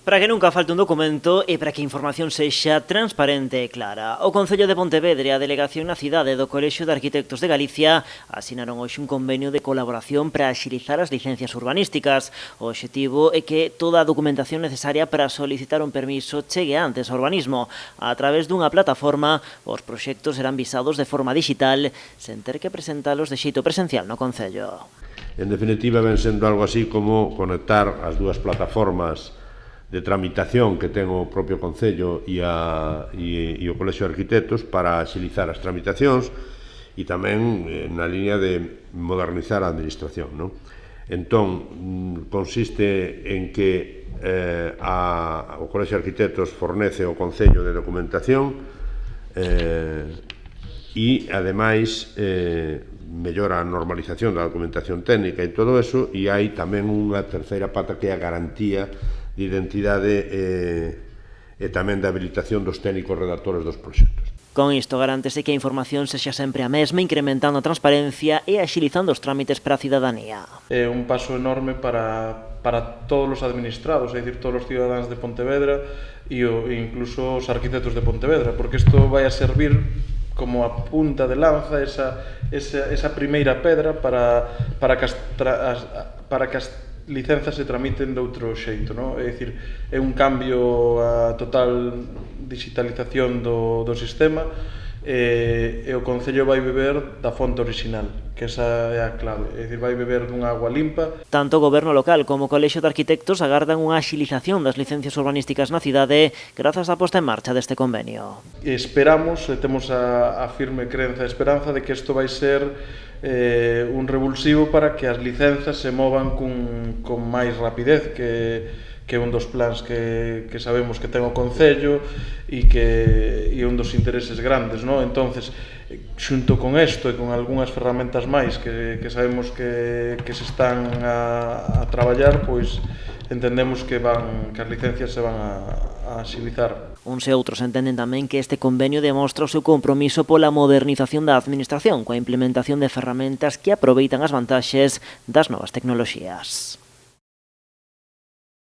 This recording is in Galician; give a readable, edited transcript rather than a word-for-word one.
Para que nunca falte un documento e para que a información sexa transparente e clara, o Concello de Pontevedra e a Delegación na cidade do Colexio de Arquitectos de Galicia asinaron hoxe un convenio de colaboración para axilizar as licencias urbanísticas. O obxectivo é que toda a documentación necesaria para solicitar un permiso chegue antes ao urbanismo. A través dunha plataforma, os proxectos serán visados de forma digital, sen ter que presentalos de xeito presencial no Concello. En definitiva, ven sendo algo así como conectar as dúas plataformas de tramitación que ten o propio Concello e o Colexio de Arquitectos para axilizar as tramitacións e tamén na liña de modernizar a administración, non? Entón, consiste en que o Colexio de Arquitectos fornece ao Concello de documentación e, ademais, mellora a normalización da documentación técnica e todo eso, e hai tamén unha terceira pata que é a garantía de identidade e tamén da habilitación dos técnicos redactores dos proxectos. Con isto garántese que a información sexa sempre a mesma, incrementando a transparencia e axilizando os trámites para a cidadanía. É un paso enorme para todos os administrados, é dicir, todos os cidadáns de Pontevedra e incluso os arquitectos de Pontevedra, porque isto vai a servir como a punta de lanza, esa primeira pedra para que as licenzas se tramiten de outro xeito, non? É dicir, é un cambio a total digitalización do sistema e o Concello vai beber da fonte original, que esa é a clave, é dicir, vai beber dunha agua limpa. Tanto o Goberno local como o Colexio de Arquitectos agardan unha axilización das licencias urbanísticas na cidade grazas á posta en marcha deste convenio. Esperamos, e temos a firme crenza e esperanza de que isto vai ser un revulsivo para que as licenzas se movan con máis rapidez, que é un dos plans que sabemos que ten o Concello e que é un dos intereses grandes, non? Entonces, xunto con isto e con algunhas ferramentas máis que sabemos que se están a traballar, pois entendemos que as licencias se van a axilizar. Uns e outros entenden tamén que este convenio demostra o seu compromiso pola modernización da administración coa implementación de ferramentas que aproveitan as vantaxes das novas tecnoloxías.